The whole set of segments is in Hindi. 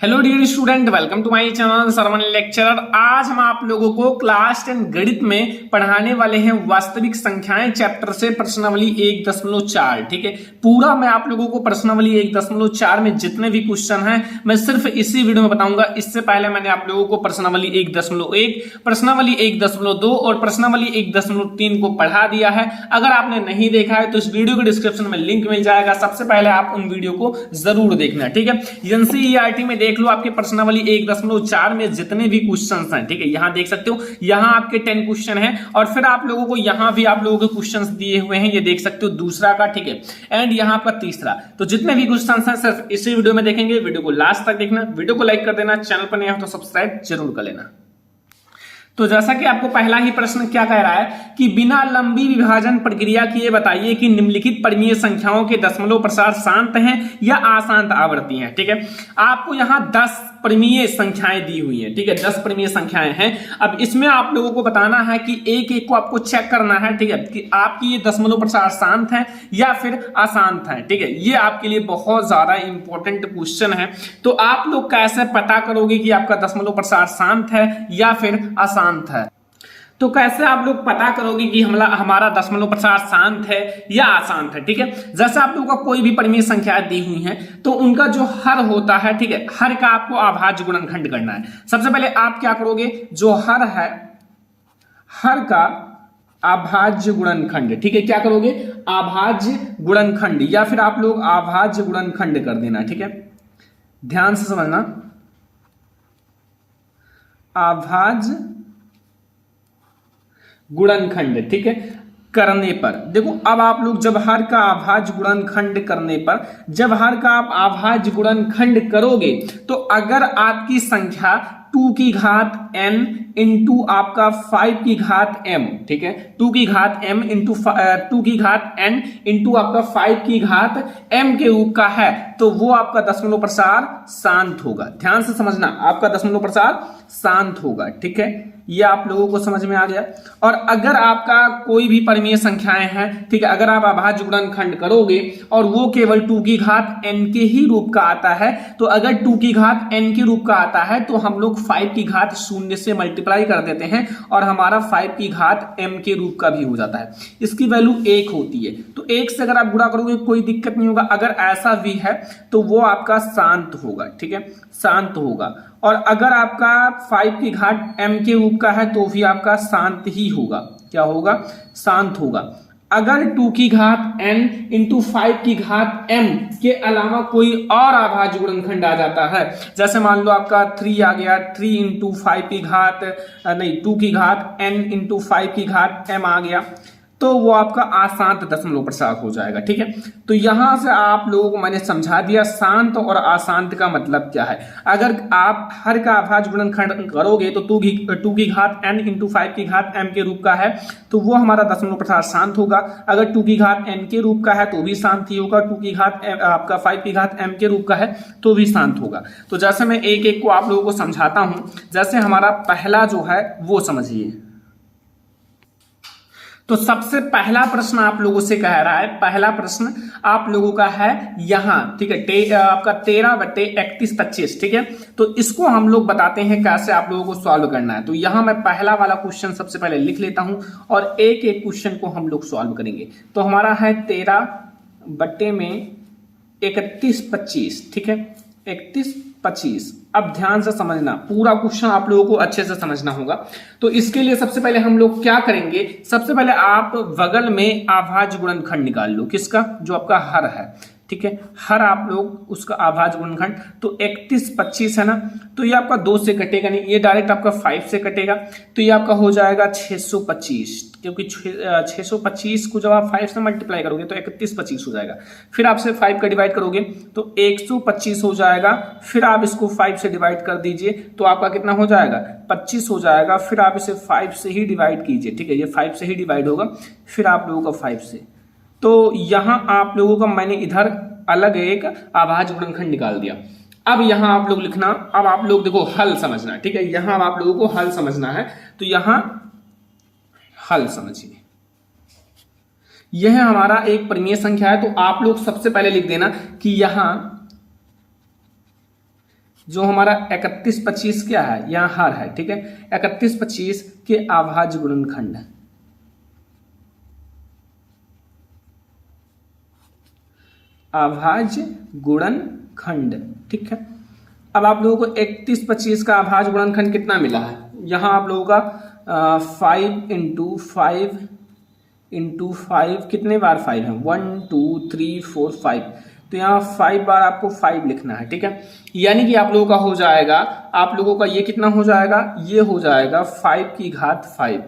Hello dear student, welcome to my channel Sarvan lecturer. आज हम आप लोगों को क्लास 10 गणित में पढ़ाने वाले हैं वास्तविक संख्याएं चैप्टर से प्रश्नावली 1.4। ठीक है, पूरा मैं आप लोगों को प्रश्नावली 1.4 में जितने भी क्वेश्चन हैं मैं सिर्फ इसी वीडियो में बताऊंगा। इससे पहले मैंने आप लोगों को प्रश्नावली 1.1, प्रश्नावली 1.2 और प्रश्नावली 1.3 को पढ़ा दिया है। अगर आपने नहीं देखा है तो इस वीडियो के डिस्क्रिप्शन में लिंक मिल जाएगा, सबसे पहले आप उन वीडियो को जरूर देखना। ठीक है, एनसीईआरटी में देख लो आपके प्रश्नावली 1.4 में जितने भी क्वेश्चंस हैं। ठीक है, यहां देख सकते हो, यहां आपके 10 क्वेश्चन हैं और फिर आप लोगों को यहां भी आप लोगों के क्वेश्चंस दिए हुए हैं, ये देख सकते हो दूसरा का। ठीक है, एंड यहां आपका तीसरा। तो जितने भी क्वेश्चंस हैं सिर्फ इसी वीडियो में देखेंगे। वीडियो को लास्ट तक देखना, वीडियो को लाइक कर देना, चैनल पर नया हो तो सब्सक्राइब जरूर कर लेना। तो जैसा कि आपको पहला ही प्रश्न क्या कह रहा है कि बिना लंबी विभाजन प्रक्रिया किए बताइए कि निम्नलिखित परिमेय संख्याओं के दशमलव प्रसार शांत हैं या अशांत आवर्ती हैं। ठीक है, आपको यहां 10 परिमेय संख्याएं दी हुई हैं। ठीक है, 10 परिमेय संख्याएं हैं। अब इसमें आप लोगों को बताना है कि एक एक को आपको चेक करना है। ठीक है, कि आपकी ये दशमलव प्रसार शांत है या फिर अशांत है। ठीक है, ये आपके लिए बहुत ज्यादा इंपॉर्टेंट क्वेश्चन है। तो आप लोग कैसे पता करोगे कि आपका दशमलव प्रसार शांत है या फिर अशांत है? तो कैसे आप लोग पता करोगे कि हमारा दशमलव प्रसार शांत है या अशांत है? ठीक है, जैसे आप लोगों का कोई भी परिमेय संख्या दी हुई है तो उनका जो हर होता है, ठीक है, हर का आपको अभाज्य गुणनखंड करना है। सबसे पहले आप क्या करोगे, जो हर है, हर का अभाज्य गुणनखंड। ठीक है, क्या करोगे, अभाज्य गुणनखंड, या फिर आप लोग अभाज्य गुणनखंड कर देना। ठीक है, ध्यान से समझना, अभाज्य गुणनखंड। ठीक है, करने पर देखो, अब आप लोग जब हर का अभाज्य गुणनखंड करने पर, जब हर का आप अभाज्य गुणनखंड करोगे तो अगर आपकी संख्या 2 की घात n इंटू आपका 5 की घात m, ठीक है, 2 की घात m इंटू 2 की घात n इंटू आपका 5 की घात m के रूप का है तो वो आपका दशमलव प्रसार शांत होगा। ध्यान से समझना, आपका दशमलव प्रसार शांत होगा। ठीक है, ये आप लोगों को समझ में आ गया। और अगर आपका कोई भी परिमेय संख्याएं हैं, ठीक है, अगर आप अभाज्य गुणनखंड करोगे और वो केवल 2 की घात n के ही रूप का आता है, तो अगर 2 की घात n के रूप का आता है तो हम लोग 5 की घात 0 से मल्टीप्लाई कर देते हैं और हमारा 5 की घात m के रूप का भी हो जाता है। इसकी वैल्यू 1 होती है, तो 1 से अगर आप गुणा करोगे कोई दिक्कत नहीं होगा। अगर ऐसा भी है तो वो आपका शांत होगा। ठीक है, शांत होगा। और अगर आपका 5 की घात m के रूप का है तो भी आपका शांत ही होगा। क्या होगा, शांत होगा। अगर 2 की घात n इंटू 5 की घात m के अलावा कोई और अभाज्य गुणनखंड आ जाता है, जैसे मान लो आपका 3 आ गया, 3 इंटू 5 की घात नहीं 2 की घात n इंटू 5 की घात m आ गया, तो वो आपका अशांत दशमलव प्रसार हो जाएगा। ठीक है, तो यहां से आप लोगों को मैंने समझा दिया शांत और अशांत का मतलब क्या है। अगर आप हर का अभाज्य गुणनखंड करोगे तो 2 की घात n इंटू 5 की घात m के रूप का है तो वो हमारा दशमलव प्रसार शांत होगा। अगर 2 की घात n के रूप का है तो भी शांत ही होगा। 2 की घात आपका 5 की घात m के रूप का है तो भी शांत होगा। तो जैसे मैं एक एक को आप लोगों को समझाता हूं, जैसे हमारा पहला जो है वो समझिए। तो सबसे पहला प्रश्न आप लोगों से कह रहा है, पहला प्रश्न आप लोगों का है यहां। ठीक है, आपका 13/31/25। ठीक है, तो इसको हम लोग बताते हैं कैसे आप लोगों को सॉल्व करना है। तो यहां मैं पहला वाला क्वेश्चन सबसे पहले लिख लेता हूं और एक एक क्वेश्चन को हम लोग सॉल्व करेंगे। तो हमारा है 13/31/25। ठीक है, 31/25। अब ध्यान से समझना, पूरा क्वेश्चन आप लोगों को अच्छे से समझना होगा। तो इसके लिए सबसे पहले हम लोग क्या करेंगे, सबसे पहले आप बगल में अभाज्य गुणनखंड निकाल लो। किसका, जो आपका हर है। ठीक है, हर आप लोग उसका अभाज्य गुणनखंड, तो 31/25 है ना, तो ये आपका 2 से कटेगा नहीं, ये डायरेक्ट आपका 5 से कटेगा, तो ये आपका हो जाएगा 625, क्योंकि 625 को जब आप 5 से मल्टीप्लाई करोगे तो 31/25 हो जाएगा। फिर आपसे 5 का डिवाइड करोगे तो 125 हो जाएगा। फिर आप इसको 5 से डिवाइड कर दीजिए तो आपका कितना हो जाएगा, 25 हो जाएगा। फिर आप इसे 5 से ही डिवाइड कीजिए। ठीक है, ये 5 से ही डिवाइड होगा, फिर आप लोगों का 5 से। तो यहां आप लोगों का मैंने इधर अलग एक अभाज्य गुणनखंड निकाल दिया। अब यहां आप लोग लिखना, अब आप लोग देखो हल समझना। ठीक है, यहां आप लोगों को हल समझना है, तो यहां हल समझिए। यह हमारा एक परिमेय संख्या है, तो आप लोग सबसे पहले लिख देना कि यहां जो हमारा 31-25 क्या है, यहाँ हर है, ठीक है, 31-25 के अभाज्य गुणनखंड, अभाज्य गुणनखंड, ठीक है। अब आप लोगों को 31-25 का अभाज्य गुणनखंड कितना मिला है, यहाँ आप लोगों का 5 इंटू 5 कितने बार 5 है, 1 2 3 4 5, तो यहाँ 5 बार आपको 5 लिखना है, ठीक है। यानी कि आप लोगों का हो जाएगा, आप लोगों का ये कितना हो जाएगा, ये हो जाएगा 5 की घात 5,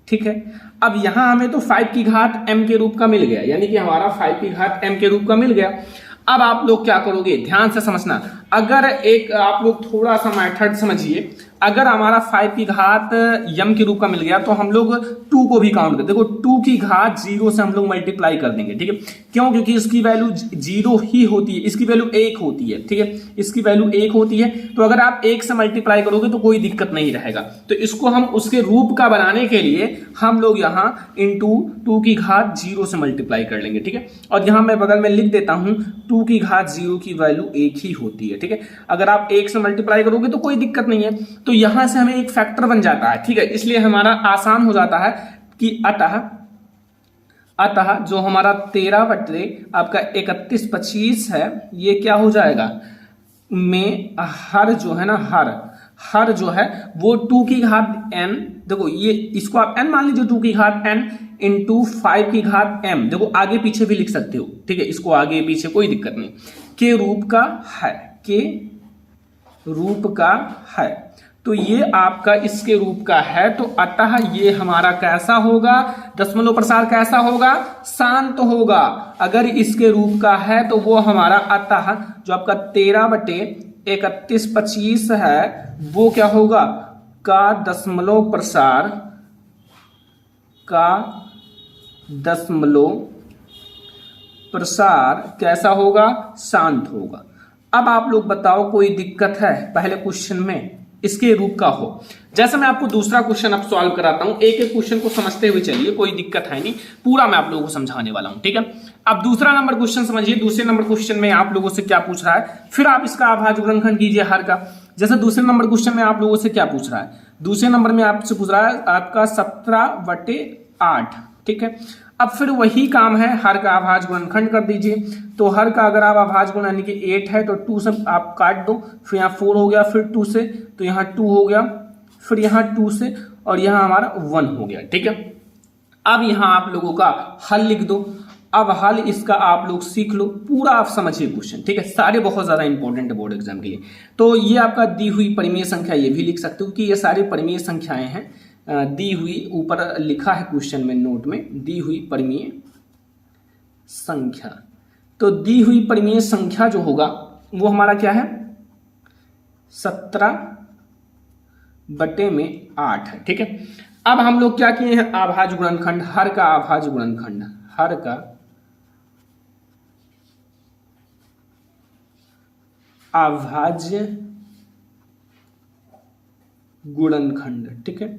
ठीक है। अब यहां हमें तो 5 की घात m के रूप का मिल गया, यानी कि हमारा 5 की घात m के रूप का मिल गया। अब आप लोग क्या करोगे, ध्यान से समझना, अगर एक आप लोग थोड़ा सा मेथड समझिए, अगर हमारा 5 की घात m के रूप का मिल गया तो हम लोग 2 को भी काउंट कर, देखो 2 की घात 0 से हम लोग मल्टीप्लाई कर देंगे, ठीक है। क्यों, क्योंकि इसकी वैल्यू 0 ही होती है, इसकी वैल्यू 1 होती है, ठीक है, इसकी वैल्यू 1 होती है। तो अगर आप 1 से मल्टीप्लाई करोगे तो कोई दिक्कत नहीं रहेगा। तो इसको हम उसके रूप का बनाने के लिए हम लोग यहाँ इंटू 2 की घात 0 से मल्टीप्लाई कर लेंगे, ठीक है। और यहाँ मैं बगल में लिख देता हूँ 2 की घात 0 की वैल्यू 1 ही होती है, ठीक है। अगर आप 1 से मल्टीप्लाई करोगे तो कोई दिक्कत नहीं है, तो यहां से हमें एक फैक्टर बन जाता है, ठीक है। इसलिए हमारा आसान हो जाता है कि अतः जो हमारा 13 बटे आपका 31-25 है, ये क्या हो जाएगा, में हर जो है ना, हर जो है वो 2 की घात n, देखो ये इसको आप n मान लीजिए, 2 की घात n इंटू 5 की घात m, देखो आगे पीछे भी लिख सकते हो, ठीक है, इसको आगे पीछे कोई दिक्कत नहीं, के रूप का है, के रूप का है। तो ये आपका इसके रूप का है, तो अतः ये हमारा कैसा होगा, दशमलव प्रसार कैसा होगा, शांत होगा। अगर इसके रूप का है तो वो हमारा अतः जो आपका 13 बटे 31-25 है वो क्या होगा, का दशमलव प्रसार कैसा होगा, शांत होगा। अब आप लोग बताओ कोई दिक्कत है पहले क्वेश्चन में इसके रूप का हो। जैसे मैं आपको दूसरा क्वेश्चन अब सॉल्व कराता हूं, एक एक क्वेश्चन को समझते हुए चलिए, कोई दिक्कत है नहीं, पूरा मैं आप लोगों को समझाने वाला हूं, ठीक है। अब दूसरा नंबर क्वेश्चन समझिए, दूसरे नंबर क्वेश्चन में आप लोगों से क्या पूछ रहा है, फिर आप इसका अभाज्य गुणनखंड कीजिए हर का। जैसे दूसरे नंबर क्वेश्चन में आप लोगों से क्या पूछ रहा है, दूसरे नंबर में आपसे पूछ रहा है आपका 17/8, ठीक है। अब फिर वही काम है, हर का अभाज्य गुणनखंड कर दीजिए। तो हर का अगर आप अभाज्य गुण यानी कि 8 है तो 2 से आप काट दो, फिर यहाँ 4 हो गया, फिर 2 से, तो यहाँ 2 हो गया, फिर यहाँ 2 से, और यहाँ हमारा 1 हो गया, ठीक है। अब यहाँ आप लोगों का हल लिख दो। अब हल इसका आप लोग सीख लो, पूरा आप समझिए क्वेश्चन, ठीक है, सारे बहुत ज्यादा इंपॉर्टेंट है बोर्ड एग्जाम के लिए। तो ये आपका दी हुई परिमेय संख्या, ये भी लिख सकते हो कि ये सारी परिमेय संख्याएं हैं, दी हुई, ऊपर लिखा है क्वेश्चन में नोट में, दी हुई परिमेय संख्या। तो दी हुई परिमेय संख्या जो होगा वो हमारा क्या है, 17/8 है, ठीक है। अब हम लोग क्या किए हैं, अभाज्य गुणनखंड, हर का अभाज्य गुणनखंड, हर का अभाज्य गुणनखंड, ठीक है।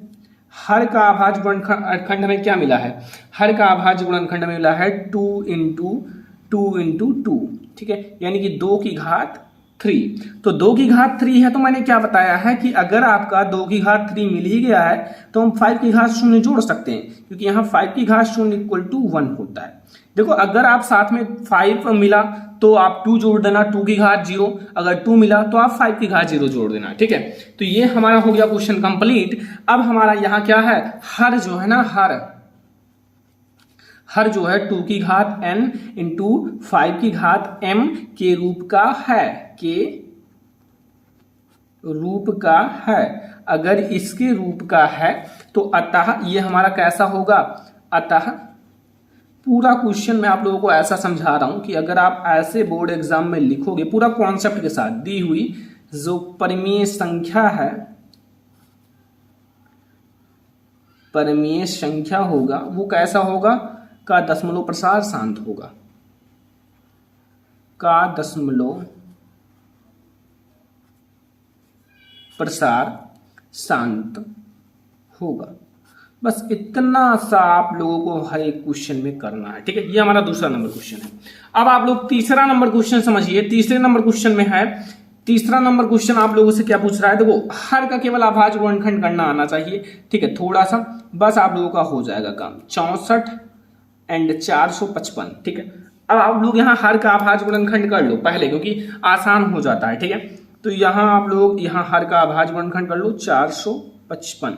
हर का अभाज्य गुणनखंड में क्या मिला है, हर का अभाज्य गुणनखंड में मिला है 2 इंटू 2, ठीक है, यानी कि 2 की घात 3। तो 2 की घात 3 है, तो मैंने क्या बताया है कि अगर आपका 2 की घात 3 मिल ही गया है तो हम 5 की घात 0 जोड़ सकते हैं, क्योंकि यहाँ 5 की घात 0 इक्वल टू 1 होता है। देखो अगर आप साथ में 5 मिला तो आप 2 जोड़ देना, 2 की घात 0, अगर 2 मिला तो आप 5 की घात 0 जोड़ देना, ठीक है। तो ये हमारा हो गया क्वेश्चन कंप्लीट। अब हमारा यहाँ क्या है, हर जो है ना, हर जो है 2 की घात n इंटू 5 की घात m के रूप का है, के रूप का है। अगर इसके रूप का है तो अतः ये हमारा कैसा होगा, अतः पूरा क्वेश्चन मैं आप लोगों को ऐसा समझा रहा हूं कि अगर आप ऐसे बोर्ड एग्जाम में लिखोगे पूरा कॉन्सेप्ट के साथ, दी हुई जो परिमेय संख्या है, परिमेय संख्या होगा वो कैसा होगा, का दशमलव प्रसार शांत होगा, का दशमलव प्रसार शांत होगा। बस इतना सा आप लोगों को हर एक क्वेश्चन में करना है, ठीक है। ये हमारा दूसरा नंबर क्वेश्चन है। अब आप लोग तीसरा नंबर क्वेश्चन समझिए। तीसरे नंबर क्वेश्चन में है तीसरा नंबर क्वेश्चन आप लोगों से क्या पूछ रहा है, देखो हर का केवल अभाज्य गुणनखंड करना आना चाहिए, ठीक है, थोड़ा सा बस आप लोगों का हो जाएगा काम। 64 एंड 455, ठीक है। अब आप लोग यहाँ हर का अभाज्य गुणनखंड कर लो पहले, क्योंकि आसान हो जाता है, ठीक है। तो यहाँ आप लोग यहाँ हर का अभाज्य गुणनखंड कर लो 455,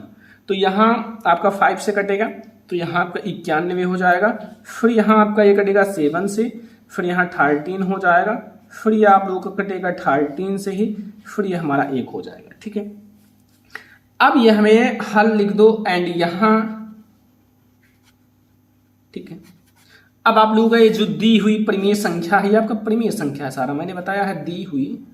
तो यहाँ आपका 5 से कटेगा, तो यहाँ आपका 91 हो जाएगा। फिर यहाँ आपका ये कटेगा 7 से, फिर यहाँ 13 हो जाएगा, फिर ये आप लोगों का कटेगा 13 से ही, फिर ये हमारा 1 हो जाएगा, ठीक है। अब ये हमें हल लिख दो एंड यहाँ, ठीक है। अब आप लोगों का ये जो दी हुई परिमेय संख्या है, ये आपका परिमेय संख्या है, सारा मैंने बताया है, दी हुई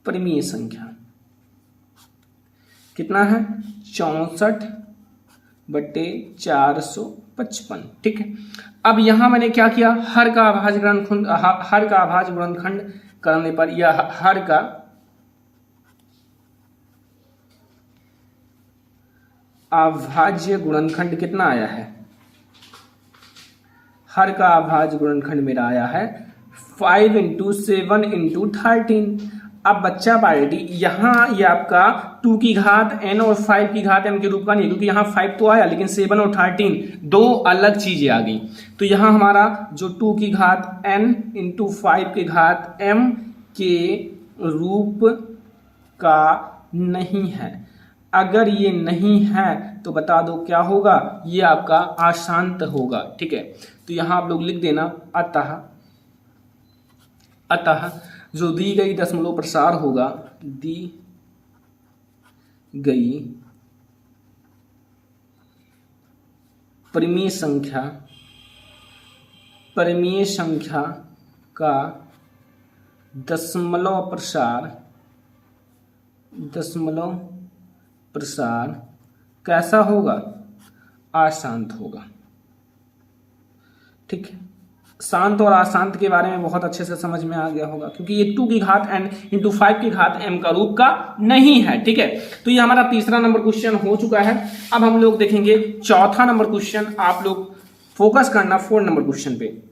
परिमेय संख्या कितना है, 64/455, ठीक है। अब यहां मैंने क्या किया, हर का अभाज्य गुणनखंड करने पर यह हर का अभाज्य गुणनखंड कितना आया है, हर का अभाज्य गुणनखंड मेरा आया है 5 × 7 × 13। अब बच्चा पार्टी यहाँ ये आपका 2 की घात n और 5 की घात m के रूप का नहीं, क्योंकि यहाँ 5 तो आया लेकिन 7 और 13 दो अलग चीजें आ गई। तो यहाँ हमारा जो 2 की घात n × 5 की घात m के रूप का नहीं है। अगर ये नहीं है तो बता दो क्या होगा, ये आपका अशांत होगा, ठीक है। तो यहाँ आप लोग लिख देना अतः जो दी गई दशमलव प्रसार होगा, दी गई परिमेय संख्या का दशमलव प्रसार कैसा होगा, अशांत होगा, ठीक है। शांत और अशांत के बारे में बहुत अच्छे से समझ में आ गया होगा, क्योंकि ये 2 की घात n × 5 की घात m का रूप का नहीं है, ठीक है। तो ये हमारा तीसरा नंबर क्वेश्चन हो चुका है। अब हम लोग देखेंगे चौथा नंबर क्वेश्चन। आप लोग फोकस करना 4 नंबर क्वेश्चन पे।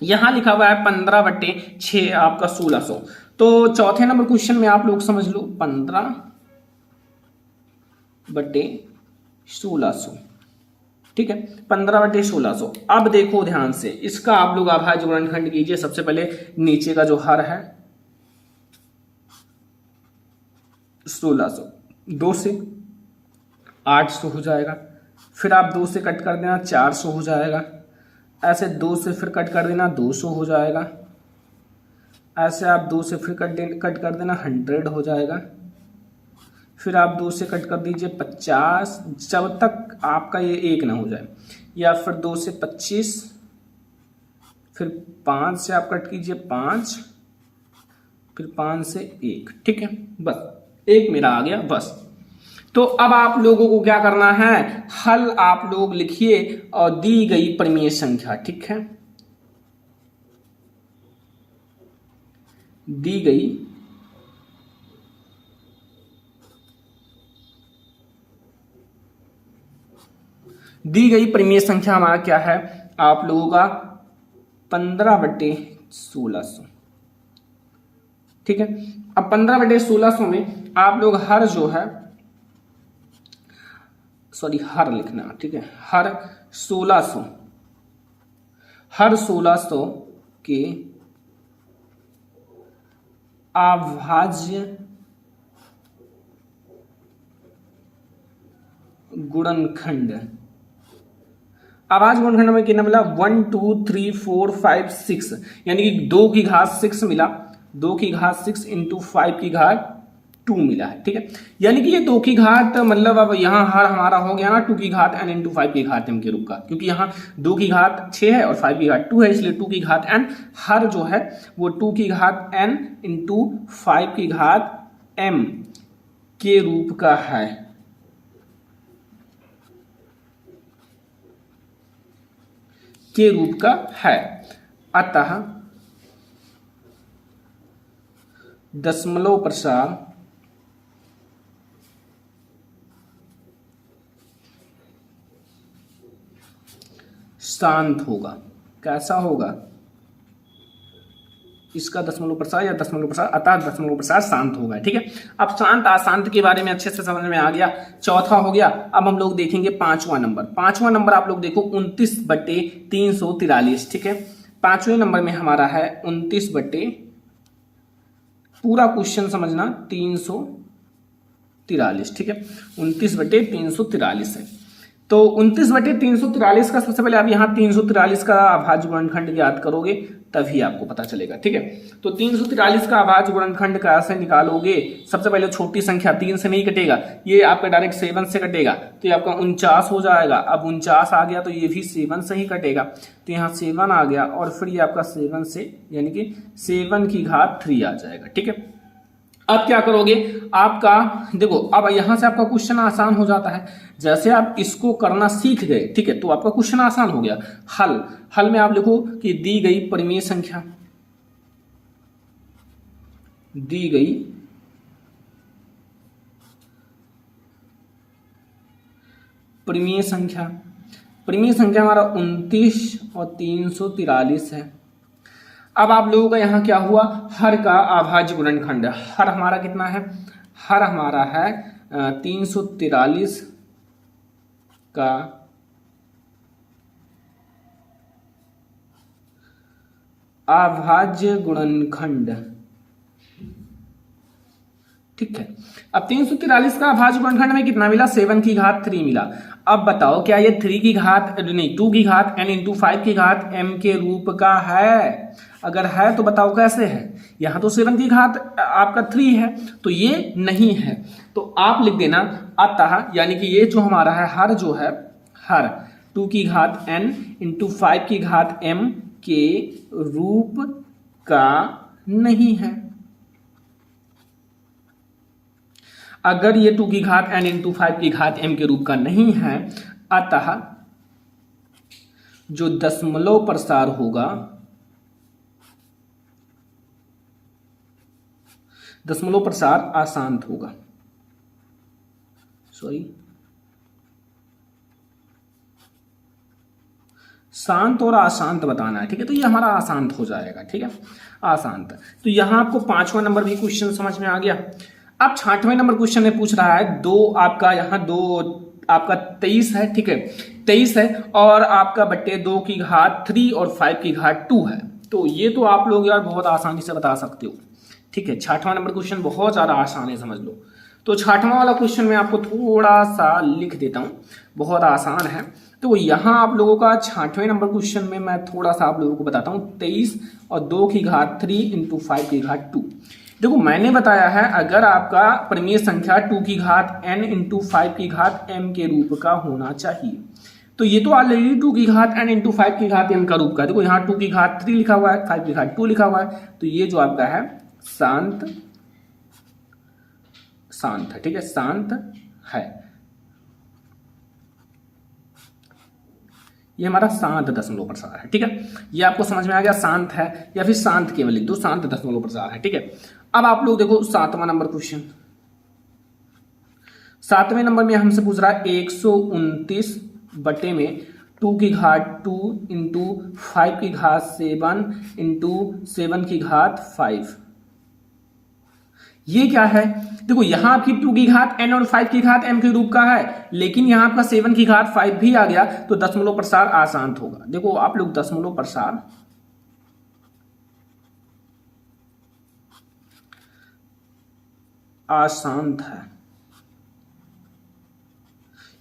यहां लिखा हुआ है 15/6 आपका 1600। तो चौथे नंबर क्वेश्चन में आप लोग समझ लो 15/1600, ठीक है, 15/1600। अब देखो ध्यान से, इसका आप लोग अभाज्य गुणनखंड कीजिए। सबसे पहले नीचे का जो हर है 1600, 2 से 800 हो जाएगा, फिर आप 2 से कट कर देना 400 हो जाएगा, ऐसे 2 से फिर कट कर देना 200 हो जाएगा, ऐसे आप 2 से फिर कट कर देना 100 हो जाएगा, फिर आप 2 से कट कर दीजिए 50, जब तक आपका ये 1 ना हो जाए, या फिर 2 से 25, फिर 5 से आप कट कीजिए 5, फिर 5 से 1, ठीक है, बस 1 मेरा आ गया बस। तो अब आप लोगों को क्या करना है, हल आप लोग लिखिए और दी गई परिमेय संख्या, ठीक है, दी गई परिमेय संख्या हमारा क्या है, आप लोगों का 15/1600, ठीक है। अब 15/1600 में आप लोग हर जो है, सॉरी हर लिखना, ठीक है, हर 1600 के अभाज्य गुणनखंड, अभाज्य गुणनखंड में कितना मिला, 1 2 3 4 5 6, यानी कि 2 की घात 6 मिला, 2 की घात 6 × 5 की घात 2 मिला है, ठीक है। यानी कि ये 2 की घात मतलब अब यहाँ हर हमारा हो गया ना 2 की घात n × 5 की घात m के रूप का, क्योंकि यहाँ 2 की घात 6 है और 5 की घात 2 है, इसलिए 2 की घात n हर जो है वो 2 की घात n × 5 की घात m के रूप का है, के रूप का है। अतः दशमलव प्रसार शांत होगा। कैसा होगा? इसका दशमलव प्रसार या दशमलव प्रसार, अतः दशमलव प्रसार शांत होगा। ठीक है, अब शांत अशांत के बारे में अच्छे से समझ में आ गया। चौथा हो गया। अब हम लोग देखेंगे पांचवा नंबर। पांचवा नंबर आप लोग देखो 29/343। ठीक है, पांचवें नंबर में हमारा है 29 बटे, पूरा क्वेश्चन समझना, 343। ठीक है, 29/343 है। तो 29/343 का सबसे पहले आप यहाँ 343 का अभाज्य गुणनखंड ज्ञात करोगे, तभी आपको पता चलेगा। ठीक है, तो 343 का अभाज्य गुणनखंड कैसे निकालोगे? सबसे पहले छोटी संख्या 3 से नहीं कटेगा, ये आपका डायरेक्ट 7 से कटेगा, तो ये आपका 49 हो जाएगा। अब 49 आ गया तो ये भी 7 से ही कटेगा, तो यहाँ 7 आ गया, और फिर ये आपका 7 से यानी कि 7 की घात 3 आ जाएगा। ठीक है, अब क्या करोगे? आपका देखो, अब यहां से आपका क्वेश्चन आसान हो जाता है। जैसे आप इसको करना सीख गए, ठीक है, तो आपका क्वेश्चन आसान हो गया। हल में आप लिखो कि दी गई परिमेय संख्या, दी गई परिमेय संख्या, परिमेय संख्या हमारा 29 और 343 है। अब आप लोगों का यहाँ क्या हुआ? हर का अभाज्य गुणनखंड, हर हमारा कितना है? हर हमारा है 343 का अभाज्य गुणनखंड। ठीक है, अब 343 का अभाज्य गुणनखंड में कितना मिला? 7 की घात 3 मिला। अब बताओ क्या ये 3 की घात नहीं 2 की घात n इंटू 5 की घात m के रूप का है? अगर है तो बताओ कैसे है? यहाँ तो 7 की घात आपका 3 है, तो ये नहीं है, तो आप लिख देना अतः, यानी कि ये जो हमारा है हर जो है, हर 2 की घात n इंटू 5 की घात m के रूप का नहीं है। अगर ये 2 की घात n इंटू 5 की घात m के रूप का नहीं है, अतः जो दशमलव प्रसार होगा, दशमलव प्रसार अशांत होगा। सॉरी, शांत और अशांत बताना है। ठीक है, तो ये हमारा अशांत हो जाएगा। ठीक है, अशांत। तो यहां आपको 5वां नंबर भी क्वेश्चन समझ में आ गया। अब 6वें नंबर क्वेश्चन में पूछ रहा है दो आपका, यहाँ 2 आपका 23 है। ठीक है, 23 है और आपका बट्टे 2 की घात 3 और 5 की घात 2 है। तो ये तो आप लोग यार बहुत आसानी से बता सकते हो। ठीक है, 6वां नंबर क्वेश्चन बहुत ज्यादा आसान है, समझ लो। तो 6वां वाला क्वेश्चन मैं आपको थोड़ा सा लिख देता हूं, बहुत आसान है। तो यहाँ आप लोगों का 6वें नंबर क्वेश्चन में मैं थोड़ा सा आप लोगों को बताता हूँ। 23 और 2 की घात 3 इंटू 5 की घात 2। देखो मैंने बताया है अगर आपका परिमेय संख्या 2 की घात n इंटू 5 की घात m के रूप का होना चाहिए, तो ये तो ऑलरेडी 2 की घात n इंटू 5 की घात m का रूप का है। देखो यहाँ 2 की घात 3 लिखा हुआ है, 5 की घात 2 लिखा हुआ है, तो ये जो आपका है शांत है। ठीक है, शांत है, ये हमारा शांत दशमलव प्रसार है। ठीक है, ये आपको समझ में आ गया, शांत है या फिर शांत केवल लिख दो, शांत दशमलव प्रसार है। ठीक है, अब आप लोग देखो 7वां नंबर क्वेश्चन। 7वें नंबर में हमसे पूछ रहा है 129 बटे में 2 की घात 2 इंटू 5 की घात 7 इंटू 7 की घात 5। ये क्या है? देखो यहां आपकी 2 की घात n और 5 की घात m के रूप का है, लेकिन यहां आपका 7 की घात 5 भी आ गया, तो दशमलव प्रसार अशांत होगा। देखो आप लोग दशमलव प्रसार अशांत है,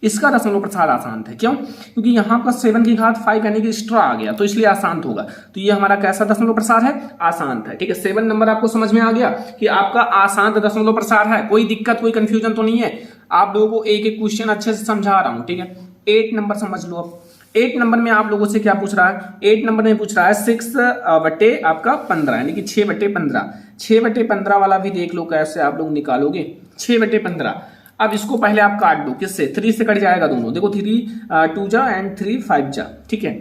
इसका दशमलव प्रसार अशांत है। क्यों? क्योंकि यहां आपका 7 की घात 5 यानी कि एक्स्ट्रा आ गया, तो इसलिए अशांत होगा। तो ये हमारा कैसा दशमलव प्रसार है? अशांत है। ठीक है, 7 नंबर आपको समझ में आ गया कि आपका अशांत दशमलव प्रसार है। कोई दिक्कत, कोई कंफ्यूजन तो नहीं है? आप लोगों को एक एक क्वेश्चन अच्छे से समझा रहा हूं। ठीक है, 8 नंबर समझ लो। अब 8 नंबर में आप लोगों से क्या पूछ रहा है? 8 नंबर में पूछ रहा है 6 बटे आपका 15 यानी कि 6 बटे 15। 6 बटे 15 वाला भी देख लो कैसे आप लोग निकालोगे। 6 बटे 15, अब इसको पहले आप काट दो, किससे? 3 से कट जाएगा दोनों। देखो 3 2 जा एंड 3 5 जा। ठीक है,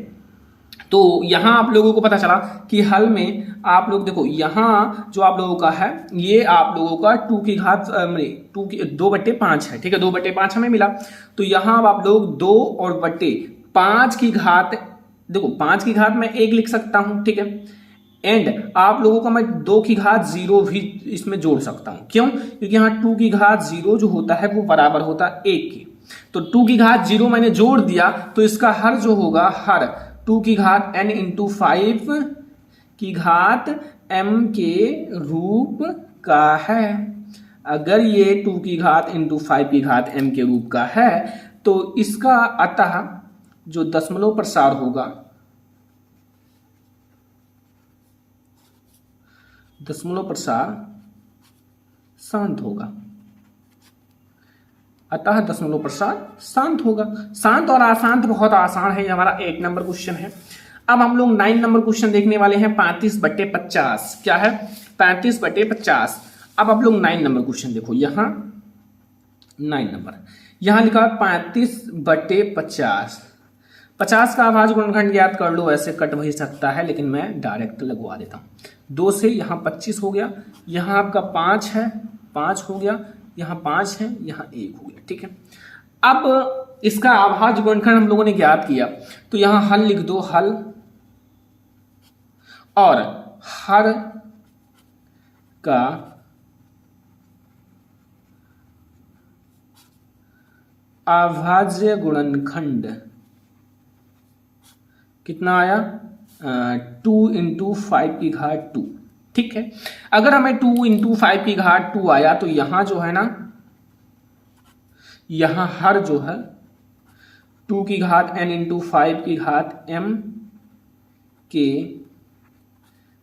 तो यहां आप लोगों को पता चला कि हल में आप लोग देखो यहां जो आप लोगों का है ये आप लोगों का 2 की घात 2 बटे 5 है। ठीक है, 2 बटे 5 हमें मिला, तो यहां आप लोग 2 और बटे 5 की घात देखो 5 की घात में 1 लिख सकता हूं, ठीक है। एंड आप लोगों का मैं 2 की घात 0 भी इसमें जोड़ सकता हूं। क्यों? क्योंकि यहाँ 2 की घात 0 जो होता है वो बराबर होता है 1 की। तो 2 की घात 0 मैंने जोड़ दिया, तो इसका हर जो होगा, हर 2 की घात n इंटू 5 की घात m के रूप का है। अगर ये 2 की घात इंटू 5 की घात m के रूप का है, तो इसका अतः जो दशमलव प्रसार होगा, दशमलव प्रसार शांत होगा। अतः दशमलव प्रसार शांत होगा। शांत और अशांत बहुत आसान है, ये हमारा 8 नंबर क्वेश्चन है। अब हम लोग 9 नंबर क्वेश्चन देखने वाले हैं, 35/50। क्या है? 35/50। अब आप लोग 9 नंबर क्वेश्चन देखो, यहां 9 नंबर यहां लिखा है 35/50। 50 का अभाज्य गुणनखंड ज्ञात कर लो, ऐसे कट भी सकता है, लेकिन मैं डायरेक्ट लगवा देता हूं। 2 से यहां 25 हो गया, यहां आपका 5 है, 5 हो गया, यहां 5 है, यहां 1 हो गया, ठीक है। अब इसका अभाज्य गुणनखंड हम लोगों ने ज्ञात किया, तो यहां हल लिख दो, हल, और हर का अभाज्य गुणनखंड कितना आया? 2 इंटू 5 की घात 2, ठीक है। अगर हमें 2 इंटू 5 की घात 2 आया, तो यहां जो है ना, यहां हर जो है 2 की घात n इंटू 5 की घात m के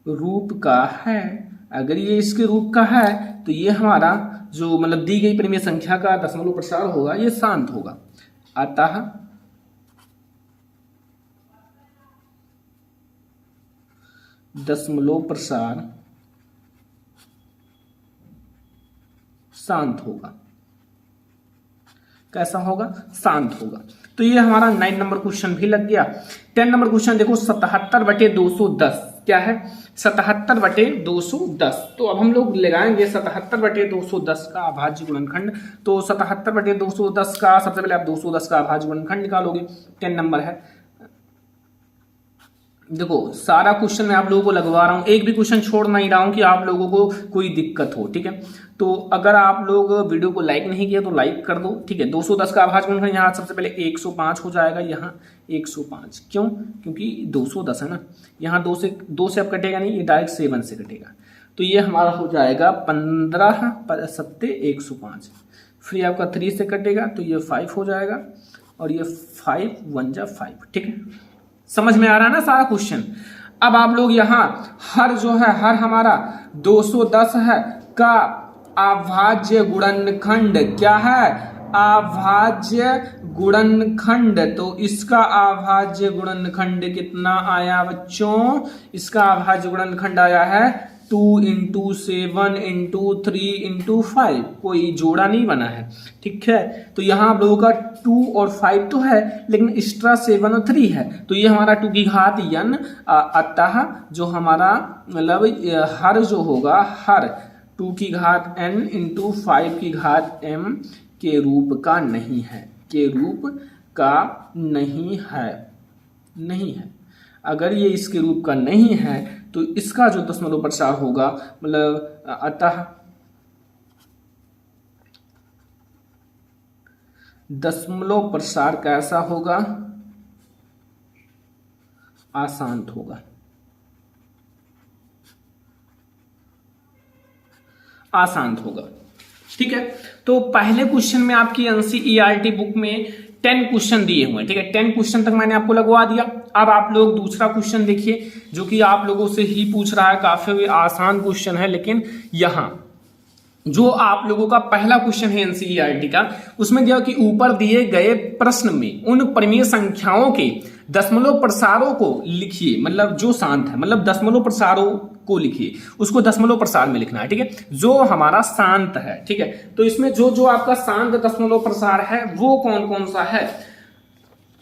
रूप का है। अगर ये इसके रूप का है, तो ये हमारा जो मतलब दी गई परिमेय संख्या का दशमलव प्रसार होगा, ये शांत होगा। अतः दशमलव प्रसार शांत होगा। कैसा होगा? शांत होगा। तो ये हमारा 9 नंबर क्वेश्चन भी लग गया। 10 नंबर क्वेश्चन देखो, 77/210। क्या है? 77/210। तो अब हम लोग लगाएंगे 77/210 का अभाज्य गुणनखंड। तो 77/210 का सबसे पहले आप 210 का अभाज्य गुणनखंड निकालोगे। 10 नंबर है। देखो सारा क्वेश्चन मैं आप लोगों को लगवा रहा हूं, एक भी क्वेश्चन छोड़ नहीं रहा हूं कि आप लोगों को कोई दिक्कत हो, ठीक है। तो अगर आप लोग वीडियो को लाइक नहीं किया तो लाइक कर दो, ठीक है। 210 का अभाज्य गुणनखंड यहाँ सबसे पहले 105 हो जाएगा, यहाँ 105। क्यों? क्योंकि 210 है ना, यहाँ 2 से अब कटेगा नहीं, ये डायरेक्ट 7 से कटेगा। तो ये हमारा हो जाएगा 15 7 105। फिर आपका 3 से कटेगा, तो ये 5 हो जाएगा, और ये 5 1 जा 5, ठीक है। समझ में आ रहा है ना सारा क्वेश्चन? अब आप लोग यहां हर जो है, हर हमारा 210 है का अभाज्य गुणनखंड क्या है? अभाज्य गुणनखंड। तो इसका अभाज्य गुणनखंड कितना आया बच्चों? इसका अभाज्य गुणनखंड आया है 2 इंटू 7 इंटू 3 इंटू 5। कोई जोड़ा नहीं बना है, ठीक है। तो यहाँ आप लोगों का 2 और 5 तो है, लेकिन एक्स्ट्रा 7 और 3 है, तो ये हमारा 2 की घात n। अतः जो हमारा मतलब हर जो होगा, हर 2 की घात n इंटू 5 की घात m के रूप का नहीं है, के रूप का नहीं है, नहीं है। अगर ये इसके रूप का नहीं है, तो इसका जो दशमलव प्रसार होगा, मतलब अतः दशमलव प्रसार कैसा होगा? अशांत होगा। अशांत होगा, ठीक है। तो पहले क्वेश्चन में आपकी एनसीईआरटी बुक में 10 क्वेश्चन दिए हुए हैं, ठीक है। 10 क्वेश्चन तक मैंने आपको लगवा दिया। अब आप लोग दूसरा क्वेश्चन देखिए, जो कि आप लोगों से ही पूछ रहा है, काफी आसान क्वेश्चन है, लेकिन यहां जो आप लोगों का पहला क्वेश्चन है एनसीईआरटी का, उसमें दिया कि ऊपर दिए गए प्रश्न में उन परिमेय संख्याओं के दशमलव प्रसारों को लिखिए। मतलब जो शांत है, मतलब दशमलव प्रसारों को लिखिए, उसको दशमलव प्रसार में लिखना है, ठीक है। जो हमारा शांत है, ठीक है। तो इसमें जो आपका शांत दशमलव प्रसार है वो कौन कौन सा है?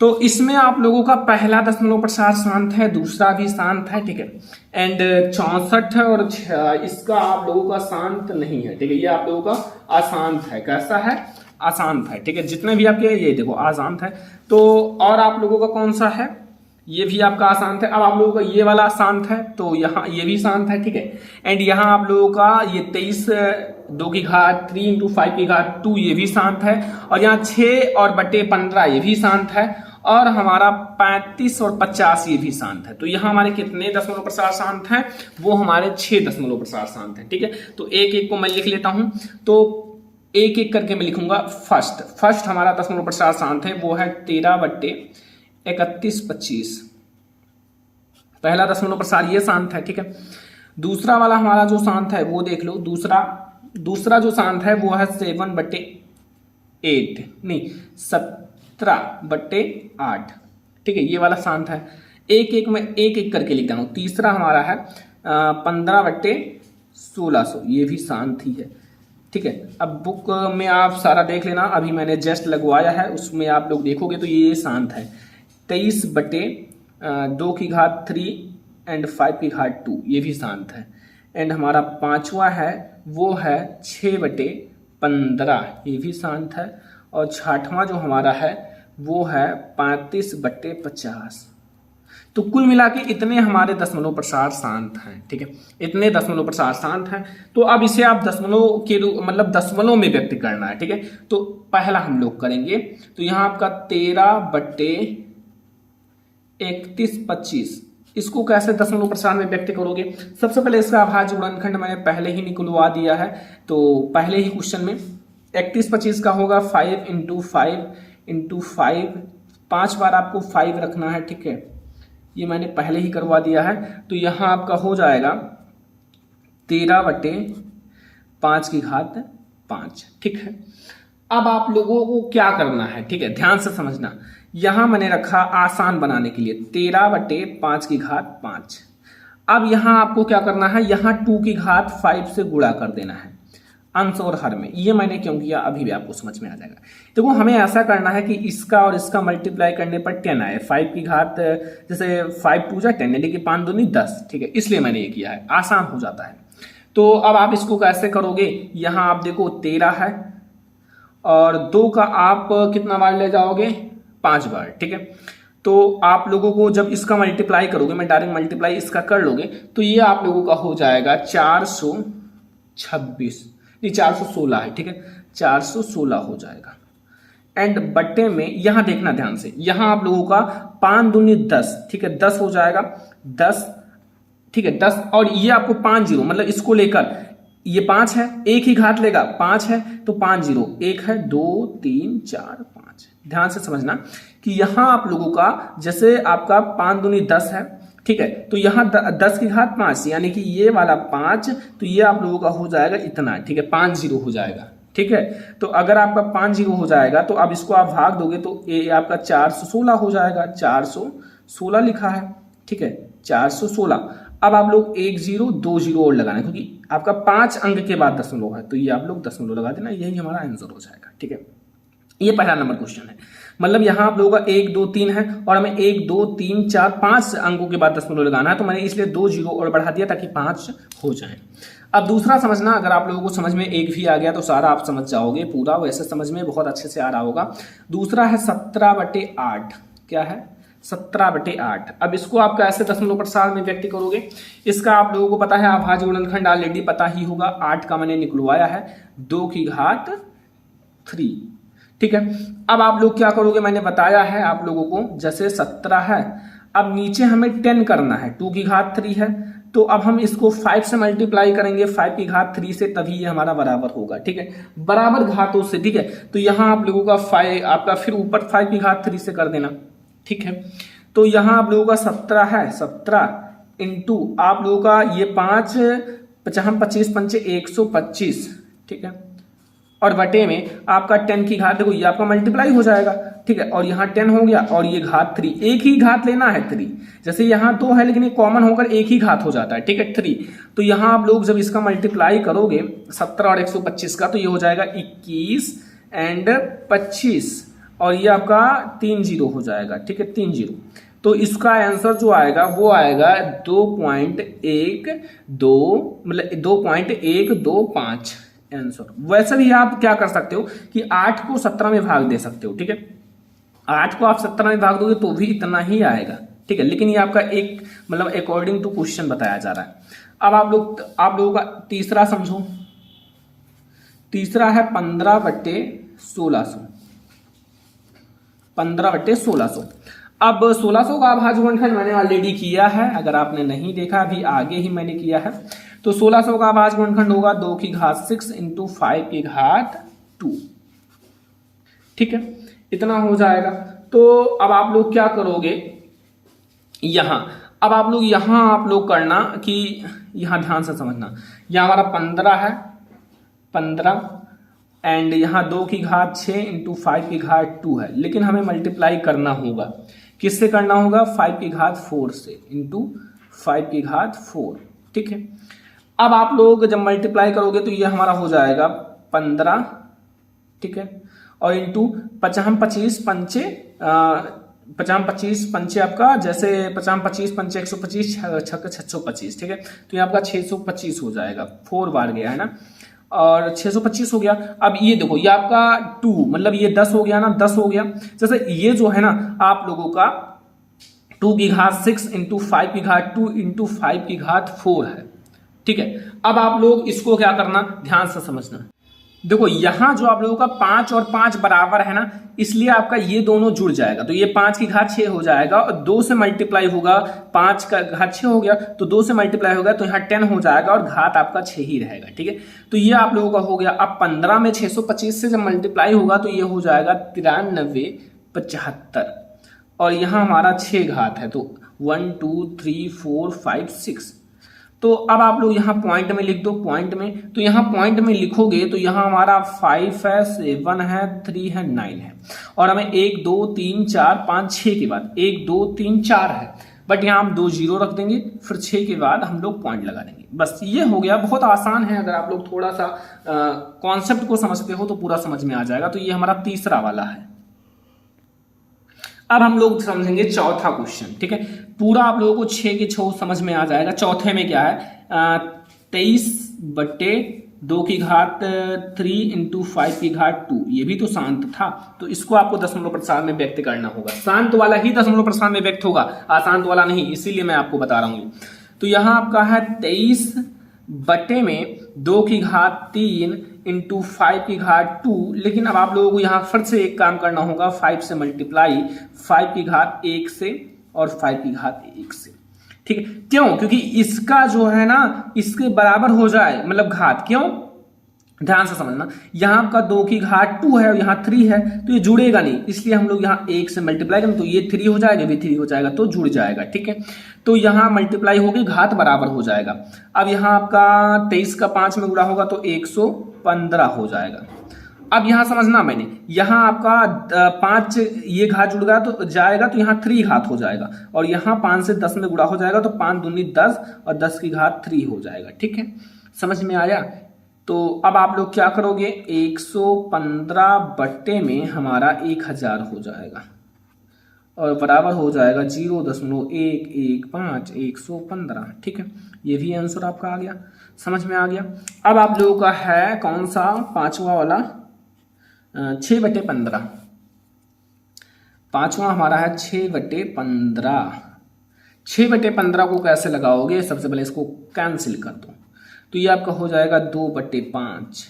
तो इसमें आप लोगों का पहला दशमलव प्रसार शांत है, दूसरा भी शांत है, ठीक है। एंड 64 है, और इसका आप लोगों का शांत नहीं है, ठीक है। ये आप लोगों का अशांत है। कैसा है? अशांत है, ठीक है। जितने भी आपके ये देखो अशांत है। तो और आप लोगों का कौन सा है? ये भी आपका अशांत है। अब आप लोगों का ये वाला अशांत है तो यहाँ ये भी शांत है, ठीक है। एंड यहाँ आप लोगों का ये 23 2 की घात 3 इंटू 5 की घात 2 ये भी शांत है। और यहाँ 6 और बटे 15 ये भी शांत है। और हमारा 35 और 50 ये भी शांत है। तो यहाँ हमारे कितने दशमलव प्रसार शांत हैं? वो हमारे 6 दशमलव प्रसार शांत हैं, ठीक है। तो एक एक को मैं लिख लेता हूं। तो एक एक करके मैं लिखूंगा। फर्स्ट हमारा दशमलव प्रसार शांत है, वो है 13 बट्टे 31 25। पहला दशमलव प्रसार ये शांत है, ठीक है। दूसरा वाला हमारा जो शांत है वो देख लो। दूसरा जो शांत है वो है 7 बट्टे 8 नहीं 17 बट्टे 8, ठीक है। ये वाला शांत है। एक एक करके लिख रहा हूं। तीसरा हमारा है 15 बट्टे 1600, ये भी शांत ही है, ठीक है। अब बुक में आप सारा देख लेना, अभी मैंने जस्ट लगवाया है, उसमें आप लोग देखोगे तो ये शांत है। 23 बटे 2 की घात 3 एंड 5 की घात 2 ये भी शांत है। एंड हमारा पांचवा है वो है 6 बटे 15 ये भी शांत है। और छठवां जो हमारा है वो है 35 बटे 50। तो कुल मिला के इतने हमारे दशमलव प्रसार शांत हैं, ठीक है। इतने दशमलव प्रसार शांत हैं। तो अब इसे आप दशमलव के मतलब दशमलव में व्यक्त करना है, ठीक है। तो पहला हम लोग करेंगे। तो यहाँ आपका 13 बट्टे 31 25, इसको कैसे दशमलव प्रसार में व्यक्त करोगे? सबसे पहले इसका अभाज्य गुणनखंड मैंने पहले ही निकलवा दिया है। तो पहले ही क्वेश्चन में 31 25 का होगा 5 इंटू 5 5 बार आपको 5 रखना है, ठीक है। ये मैंने पहले ही करवा दिया है। तो यहां आपका हो जाएगा 13 बटे 5 की घात 5, ठीक है। अब आप लोगों को क्या करना है, ठीक है, ध्यान से समझना। यहां मैंने रखा आसान बनाने के लिए 13 बटे 5 की घात 5। अब यहां आपको क्या करना है, यहां 2 की घात 5 से गुणा कर देना है अंश और हर में। ये मैंने क्यों किया अभी भी आपको समझ में आ जाएगा। देखो हमें ऐसा करना है कि इसका और इसका मल्टीप्लाई करने पर 10 आए। 5 की घात जैसे 5 2 जा 10 यानी कि 5 दूनी 10, ठीक है, इसलिए मैंने ये किया है, आसान हो जाता है। तो अब आप इसको कैसे करोगे? यहां आप देखो 13 है और 2 का आप कितना बार ले जाओगे? 5 बार, ठीक है। तो आप लोगों को जब इसका मल्टीप्लाई करोगे, मैं डायरेक्ट मल्टीप्लाई इसका कर लोगे तो ये आप लोगों का हो जाएगा 426 नहीं 416 है, ठीक है, 416 हो जाएगा। एंड बट्टे में यहां देखना ध्यान से, यहां आप लोगों का 5 दूनी 10, ठीक है, 10 हो जाएगा 10, ठीक है 10। और ये आपको 5 जीरो मतलब इसको लेकर ये 5 है, एक ही घात लेगा 5 है तो 5 जीरो, 1 है 2 3 4 5। ध्यान से समझना कि यहां आप लोगों का जैसे आपका 5 दूनी 10 है, ठीक है। तो यहां 10 की घात 5 यानी कि ये वाला 5, तो ये आप लोगों का हो जाएगा इतना, ठीक है, 5 जीरो हो जाएगा, ठीक है। तो अगर आपका 5 जीरो हो जाएगा तो अब इसको आप भाग दोगे तो ये आपका 416 हो जाएगा। 416 लिखा है, ठीक है, 416। अब आप लोग 1 0 2 0 और लगाना, क्योंकि आपका 5 अंक के बाद दशमलव है तो ये आप लोग दशमलव लगा देना, यही हमारा आंसर हो जाएगा, ठीक है। ये पहला नंबर क्वेश्चन है। मतलब यहां आप लोगों का 1 2 3 है और हमें 1 2 3 4 5 अंकों के बाद दशमलव लगाना है, तो मैंने इसलिए 2 जीरो और बढ़ा दिया ताकि 5 हो जाए। अब दूसरा समझना, अगर आप लोगों को समझ में एक भी आ गया तो सारा आप समझ जाओगे पूरा, वैसे समझ में बहुत अच्छे से आ रहा होगा। दूसरा है 17 बटे 8। क्या है? 17 बटे 8। अब इसको आप कैसे दशमलव प्रसार में व्यक्त करोगे? इसका आप लोगों को पता है, अभाज्य गुणनखंड ऑलरेडी पता ही होगा। 8 का मैंने निकलवाया है 2 की घात 3, ठीक है। अब आप लोग क्या करोगे, मैंने बताया है आप लोगों को, जैसे 17 है, अब नीचे हमें 10 करना है, 2 की घात 3 है, तो अब हम इसको 5 से मल्टीप्लाई करेंगे, 5 की घात 3 से, तभी ये हमारा बराबर होगा, ठीक है, बराबर घातों से, ठीक है। तो यहां आप लोगों का 5 आपका फिर ऊपर 5 की घात 3 से कर देना, ठीक है। तो यहां आप लोगों का 17 है, 17 इंटू आप लोगों का ये 5 55 25 पंचे 125, ठीक है, और बटे में आपका 10 की घात, देखो ये आपका मल्टीप्लाई हो जाएगा, ठीक है, और यहाँ 10 हो गया और ये घात 3, एक ही घात लेना है 3, जैसे यहाँ 2 है लेकिन ये कॉमन होकर एक ही घात हो जाता है, ठीक है, 3। तो यहाँ आप लोग जब इसका मल्टीप्लाई करोगे 17 और 125 का, तो ये हो जाएगा 21 एंड 25 और ये आपका 3 जीरो हो जाएगा, ठीक है, 3 जीरो। तो इसका आंसर जो आएगा वो आएगा 2.12 मतलब 2.125 आंसर। वैसे भी आप क्या कर सकते हो कि 8 को 17 में भाग दे सकते हो, ठीक है, 8 को आप 17 में भाग दोगे तो भी इतना ही आएगा, ठीक है, लेकिन ये आपका एक मतलब अकॉर्डिंग टू क्वेश्चन बताया जा रहा है। अब आप लोगों का तीसरा समझो। तीसरा है 15/1600। 15/1600। अब 1600 का अभाज्य गुणनखंड मैंने ऑलरेडी किया है, अगर आपने नहीं देखा अभी आगे ही मैंने किया है। तो 1600 का अभाज्य गुणनखंड होगा 2 की घात 6 इंटू 5 की घात 2। ठीक है, इतना हो जाएगा। तो अब आप लोग क्या करोगे यहां, अब आप लोग करना कि यहां ध्यान से समझना, यहां हमारा 15 है, 15 एंड यहाँ 2 की घात 6 इंटू 5 की घात 2 है, लेकिन हमें मल्टीप्लाई करना होगा, किससे करना होगा, 5 की घात 4 से, इंटू 5 की घात 4। ठीक है, अब आप लोग जब मल्टीप्लाई करोगे तो ये हमारा हो जाएगा 15, ठीक है, और इंटू 50 पंचे 50 पंचे आपका, जैसे 50 पंचे 125 छक्के 625, ठीक है, तो ये आपका 625 हो जाएगा, 4 बार गया है ना, और 625 हो गया। अब ये देखो, ये आपका 2 मतलब ये 10 हो गया ना, 10 हो गया। जैसे ये जो है ना आप लोगों का 2 की घात 6 इंटू 5 की घात 2 इंटू 5 की घात 4 है। ठीक है, अब आप लोग इसको क्या करना, ध्यान से समझना। देखो यहां जो आप लोगों का 5 और 5 बराबर है ना, इसलिए आपका ये दोनों जुड़ जाएगा, तो ये 5 की घात 6 हो जाएगा, और 2 से मल्टीप्लाई होगा, 5 का घात 6 हो गया तो 2 से मल्टीप्लाई होगा तो यहाँ 10 हो जाएगा, और घात आपका 6 ही रहेगा। ठीक है, तो ये आप लोगों का हो गया। अब 15 में 625 से जब मल्टीप्लाई होगा तो ये हो जाएगा 9375, और यहाँ हमारा 6 घात है, तो 1 2 3 4 5 6। तो अब आप लोग यहाँ पॉइंट में लिख दो, पॉइंट में, तो यहाँ पॉइंट में लिखोगे तो यहाँ हमारा 5 है, 7 है, 3 है, 9 है, और हमें 1 2 3 4 5 6 के बाद 1 2 3 4 है, बट यहाँ हम 2 0 रख देंगे, फिर 6 के बाद हम लोग पॉइंट लगा देंगे। बस ये हो गया, बहुत आसान है, अगर आप लोग थोड़ा सा कॉन्सेप्ट को समझते हो तो पूरा समझ में आ जाएगा। तो ये हमारा तीसरा वाला है। अब हम लोग समझेंगे चौथा क्वेश्चन। ठीक है, पूरा आप लोगों को 6 के 6 समझ में आ जाएगा। चौथे में क्या है, 23/2 की घात 3 इंटू 5 की घात 2, ये भी तो शांत था, तो इसको आपको दशमलव प्रसाद में व्यक्त करना होगा। शांत वाला ही दशमलव प्रसाद में व्यक्त होगा, अशांत वाला नहीं, इसीलिए मैं आपको बता रहा हूँ। तो यहाँ आपका है 23/2 की घात 3 इंटू 5 की घात 2, लेकिन अब आप लोगों को यहाँ फिर से एक काम करना होगा, 5 से मल्टीप्लाई, 5 की घात 1 से और 5 की घात 1 से। ठीक है, क्यों, क्योंकि इसका जो है ना इसके बराबर हो जाए, मतलब घात, क्यों, ध्यान से समझना, यहाँ आपका 2 की घात 2 है और यहाँ 3 है, तो ये जुड़ेगा नहीं, इसलिए हम लोग यहाँ 1 से मल्टीप्लाई करें तो ये 3 हो जाएगा, ये 3 हो जाएगा, तो जुड़ जाएगा। ठीक है, तो यहाँ मल्टीप्लाई होगी, घात बराबर हो जाएगा। अब यहाँ आपका 23 का 5 में गुणा होगा तो 115 हो जाएगा। अब यहाँ समझना, मैंने यहाँ आपका 5 ये घात जुड़ गया तो जाएगा, तो यहाँ 3 घात हो जाएगा, और यहाँ 5 से 10 में गुणा हो जाएगा तो 5 दूनी 10 और 10 की घात 3 हो जाएगा। ठीक है, समझ में आया। तो अब आप लोग क्या करोगे, 115 बट्टे में हमारा 1000 हो जाएगा, और बराबर हो जाएगा 0.115 115। ठीक है, ये भी आंसर आपका आ गया, समझ में आ गया। अब आप लोगों का है कौन सा, पांचवा वाला, 6/15। पांचवा हमारा है 6/15। 6/15 को कैसे लगाओगे, सबसे पहले इसको कैंसिल कर दो, तो ये आपका हो जाएगा 2/5।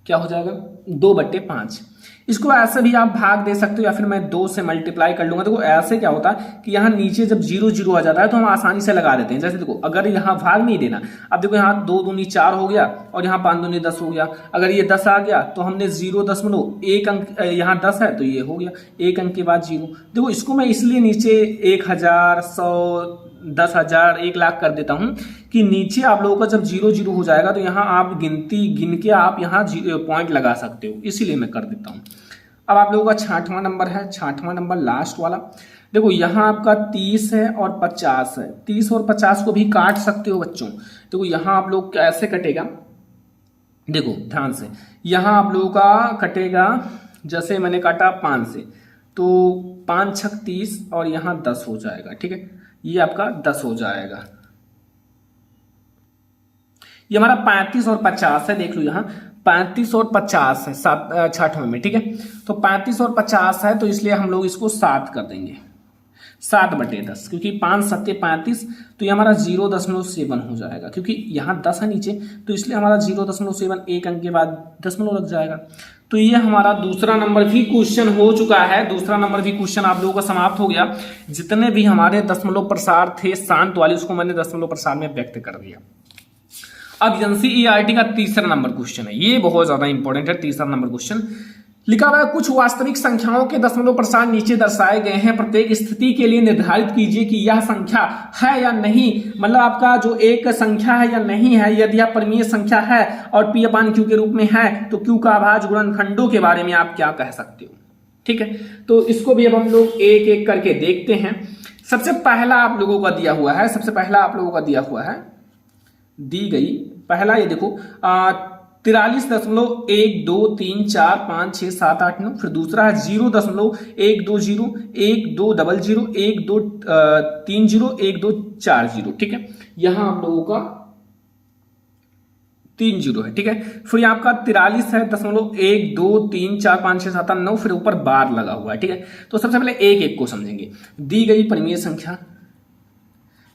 क्या हो जाएगा, 2/5। इसको ऐसे भी आप भाग दे सकते हो, या फिर मैं 2 से मल्टीप्लाई कर लूंगा। देखो ऐसे क्या होता है कि यहाँ नीचे जब 0 0 आ जाता है तो हम आसानी से लगा देते हैं। जैसे देखो, अगर यहाँ भाग नहीं देना, अब देखो यहाँ 2 दूनी 4 हो गया, और यहाँ 5 दूनी 10 हो गया। अगर ये 10 आ गया तो हमने 0.1 अंक, यहाँ 10 है तो ये हो गया 1 अंक के बाद 0। देखो इसको मैं इसलिए नीचे 1000 100 10,000 1 लाख कर देता हूं कि नीचे आप लोगों का जब 0 0 हो जाएगा तो यहाँ आप गिनती गिन के आप यहाँ पॉइंट लगा सकते हो, इसीलिए मैं कर देता हूं। अब आप लोगों का 6वां नंबर है, 6वां नंबर लास्ट वाला। देखो यहाँ आपका 30 है और 50 है, 30 और 50 को भी काट सकते हो बच्चों। देखो यहाँ आप लोग कैसे कटेगा, देखो ध्यान से, यहाँ आप लोगों का कटेगा, जैसे मैंने काटा 5 से, तो 5 छक 30 और यहाँ 10 हो जाएगा। ठीक है, ये आपका 10 हो जाएगा। ये हमारा 35 और 50 है, देख लो यहाँ 35 और 50 है 6वां में। ठीक है, तो 35 और 50 है, तो इसलिए हम लोग इसको 7 कर देंगे। 7/10, क्योंकि 5 सत्ते 35, तो ये हमारा 0.7 हो जाएगा, क्योंकि यहाँ 10 है नीचे, तो इसलिए हमारा 0.7 एक अंक के बाद दशमलव लग जाएगा। तो ये हमारा दूसरा नंबर भी क्वेश्चन हो चुका है, दूसरा नंबर भी क्वेश्चन आप लोगों का समाप्त हो गया। जितने भी हमारे दशमलव प्रसार थे शांत वाले, उसको मैंने दशमलव प्रसार में व्यक्त कर दिया। अब एनसीईआरटी का तीसरा नंबर क्वेश्चन है, ये बहुत ज्यादा इंपॉर्टेंट है। तीसरा नंबर क्वेश्चन लिखा हुआ है, कुछ वास्तविक संख्याओं के दशमलव प्रसार नीचे दर्शाए गए हैं, प्रत्येक स्थिति के लिए निर्धारित कीजिए कि यह संख्या है या नहीं। मतलब आपका जो एक संख्या है या नहीं है। यदि यह परिमेय संख्या है और P अपान Q के रूप में है तो Q का अभाज्य गुणनखंडों के बारे में आप क्या कह सकते हो। ठीक है, तो इसको भी अब हम लोग एक एक करके देखते हैं। सबसे पहला आप लोगों का दिया हुआ है, सबसे पहला आप लोगों का दिया हुआ है, दी गई पहला ये देखो 43.123456789। फिर दूसरा है 0.120 1200 1230 ठीक है, यहां आप लोगों का 3 जीरो है। ठीक है, फिर यहाँ आपका 43 है 0.123456789, फिर ऊपर बार लगा हुआ है। ठीक है, तो सबसे पहले एक एक को समझेंगे। दी गई परिमेय संख्या,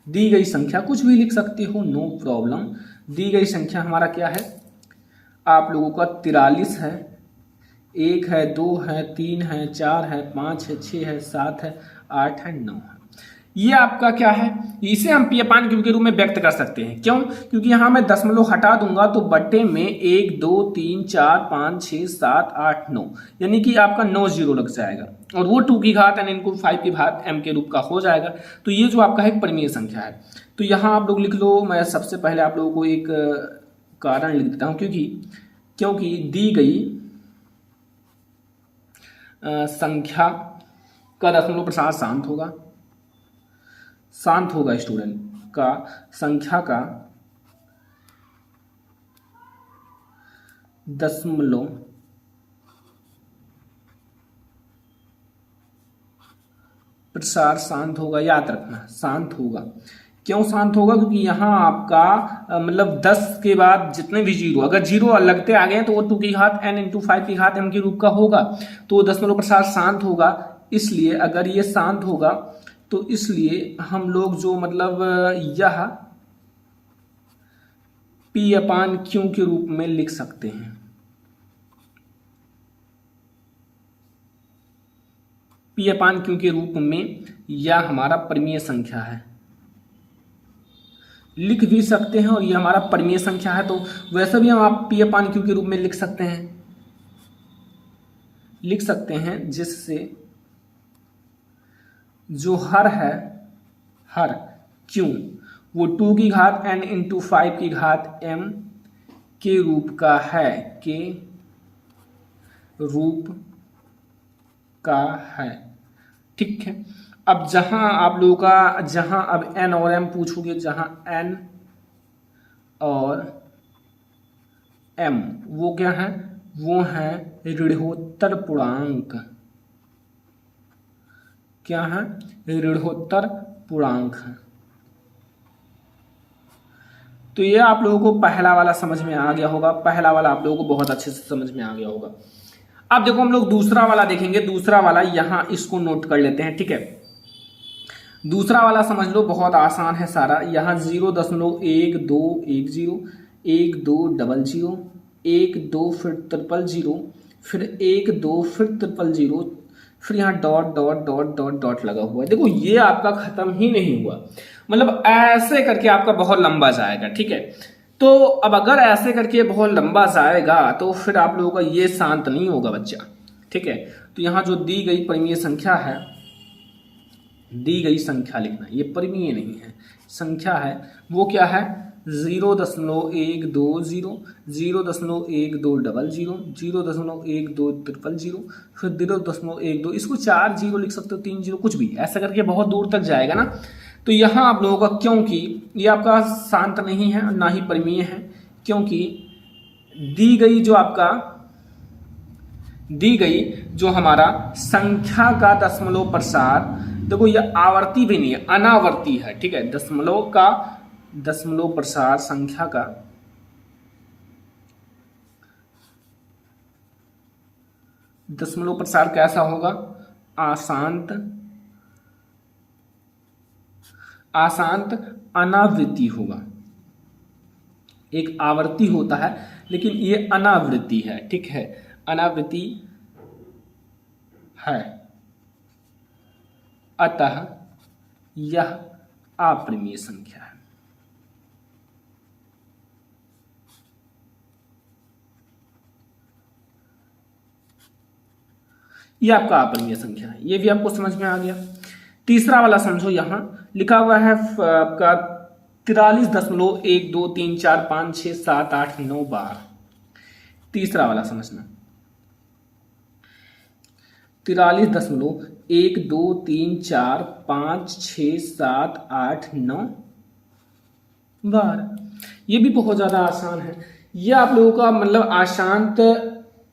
दी गई संख्या कुछ भी लिख सकते हो, नो प्रॉब्लम। दी गई संख्या हमारा क्या है आप लोगों का 43 है, 1 है, 2 है, 3 है, 4 है, 5 है, 6 है, 7 है, 8 है, 9 है। ये आपका क्या है, इसे हम P अपान Q के रूप में व्यक्त कर सकते हैं। क्यों? क्योंकि यहां मैं दशमलव हटा दूंगा तो बट्टे में 1 2 3 4 5 6 7 8 9, यानी कि आपका 9 जीरो लग जाएगा, और वो 2 की घात n इनटू 5 की घात m के रूप का हो जाएगा। तो ये जो आपका एक परिमेय संख्या है, तो यहाँ आप लोग लिख लो। मैं सबसे पहले आप लोगों को एक कारण लिख देता हूं, क्योंकि दी गई संख्या का दशमलव प्रसार शांत होगा, शांत होगा स्टूडेंट का संख्या का दशमलव प्रसार शांत होगा। याद रखना शांत होगा। क्यों शांत होगा? क्योंकि यहाँ आपका मतलब 10 के बाद जितने भी जीरो, अगर जीरो लगते आ गए तो वो 2 की घात n इंटू 5 की घात m के रूप का होगा, तो दशमलव प्रसार शांत होगा। इसलिए अगर ये शांत होगा तो इसलिए हम लोग जो मतलब यह P अपान Q के रूप में लिख सकते हैं। P अपान Q के रूप में यह हमारा परिमेय संख्या है, लिख भी सकते हैं, और यह हमारा परिमेय संख्या है। तो वैसे भी हम आप P अपान Q के रूप में लिख सकते हैं, जिससे जो हर है, हर Q वो 2 की घात n इंटू 5 की घात m के रूप का है, के रूप का है। ठीक है, अब जहां आप लोगों का, जहां अब n और m पूछोगे, जहां n और m वो क्या है, वो है ऋणोत्तर पूर्णांक। क्या है? ऋणोत्तर पूर्णांक है। तो ये आप लोगों को पहला वाला समझ में आ गया होगा, पहला वाला आप लोगों को बहुत अच्छे से समझ में आ गया होगा। अब देखो हम लोग दूसरा वाला देखेंगे। दूसरा वाला यहां इसको नोट कर लेते हैं। ठीक है, दूसरा वाला समझ लो, बहुत आसान है सारा। यहाँ 0.1210 1 2 00 1 2 फिर 000 फिर 1 2 फिर 000, फिर यहाँ dot dot dot dot dot लगा हुआ है। देखो ये आपका खत्म ही नहीं हुआ, मतलब ऐसे करके आपका बहुत लंबा जाएगा। ठीक है, तो अब अगर ऐसे करके बहुत लंबा जाएगा तो फिर आप लोगों का ये शांत नहीं होगा बच्चा। ठीक है, तो यहाँ जो दी गई परिमेय संख्या है, दी गई संख्या लिखना, ये परिमेय नहीं है, संख्या है, वो क्या है 0.120 0.1200 0.12000 फिर 0.12, इसको 4 जीरो लिख सकते हो, 3 जीरो, कुछ भी ऐसा करके बहुत दूर तक जाएगा ना। तो यहाँ आप लोगों का, क्योंकि ये आपका शांत नहीं है ना ही परिमेय है, क्योंकि दी गई जो आपका, दी गई जो हमारा संख्या का दशमलव प्रसार, देखो ये आवर्ती भी नहीं है, अनावर्ती है। ठीक है, दशमलव का दशमलव प्रसार, संख्या का दशमलव प्रसार कैसा होगा? अशांत आशांत अनावृत्ति होगा। एक आवर्ती होता है लेकिन ये अनावृत्ति है, ठीक है, अनावृत्ति है, अतः यह अपरिमेय संख्या है। ये आपका अपरिमेय संख्या है, ये भी आपको समझ में आ गया। तीसरा वाला समझो, यहां लिखा हुआ है आपका 43.123456789 तीसरा वाला समझना, 43.123456789 ये भी बहुत ज्यादा आसान है। ये आप लोगों का मतलब आशांत,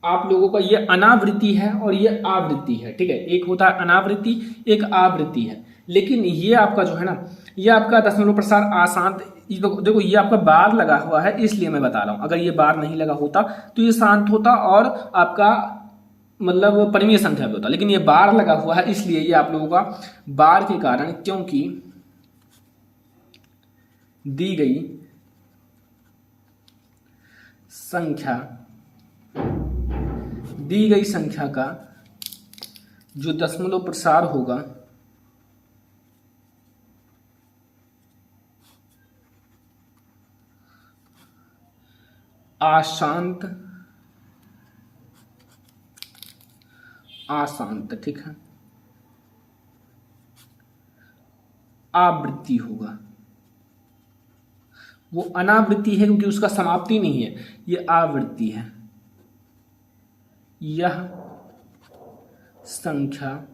आप लोगों का ये अनावृत्ति है और ये आवृत्ति है, ठीक है। एक होता है अनावृत्ति, एक आवृत्ति है, लेकिन ये आपका जो है ना, ये आपका दशमलव प्रसार आशांत, देखो ये आपका बार लगा हुआ है इसलिए मैं बता रहा हूं, अगर ये बार नहीं लगा होता तो ये शांत होता और आपका मतलब परिमेय संख्या भी होता, लेकिन ये बार लगा हुआ है इसलिए ये आप लोगों का बार के कारण, क्योंकि दी गई संख्या का जो दशमलव प्रसार होगा आशांत, ठीक है, आवृत्ति होगा। वो अनावृत्ति है क्योंकि उसका समाप्ति नहीं है, ये आवृत्ति है। यह संख्या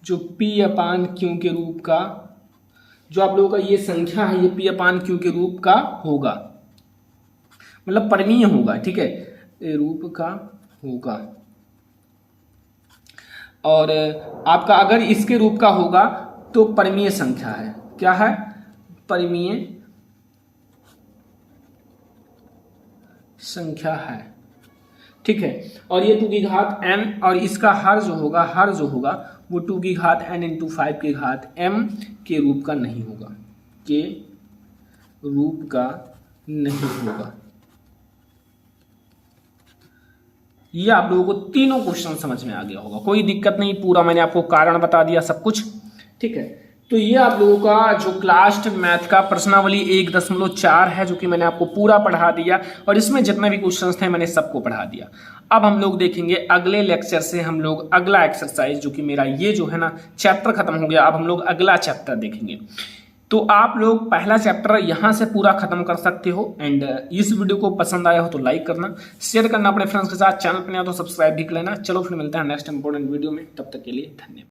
जो P/Q के रूप का, जो आप लोगों का ये संख्या है, ये P/Q के रूप का होगा, मतलब परिमेय होगा, ठीक है, रूप का होगा। और आपका अगर इसके रूप का होगा तो परिमेय संख्या है। क्या है? परिमेय संख्या है, ठीक है। और ये 2 की घात n और इसका हर जो होगा वो 2 की घात n इंटू 5 की घात m के रूप का नहीं होगा, के रूप का नहीं होगा। ये आप लोगों को तीनों क्वेश्चन समझ में आ गया होगा, कोई दिक्कत नहीं, पूरा मैंने आपको कारण बता दिया सब कुछ, ठीक है। तो ये आप लोगों का जो क्लास 10 मैथ का प्रश्नावली 1.4 है, जो कि मैंने आपको पूरा पढ़ा दिया और इसमें जितने भी क्वेश्चंस थे मैंने सबको पढ़ा दिया। अब हम लोग देखेंगे अगले लेक्चर से, हम लोग अगला एक्सरसाइज, जो कि मेरा ये जो है ना चैप्टर खत्म हो गया, अब हम लोग अगला चैप्टर देखेंगे। तो आप लोग पहला चैप्टर यहाँ से पूरा खत्म कर सकते हो। एंड इस वीडियो को पसंद आया हो तो लाइक करना, शेयर करना अपने फ्रेंड्स के साथ, चैनल पर नया तो सब्सक्राइब भी कर लेना। चलो फिर मिलते हैं नेक्स्ट इंपॉर्टेंट वीडियो में, तब तक के लिए धन्यवाद।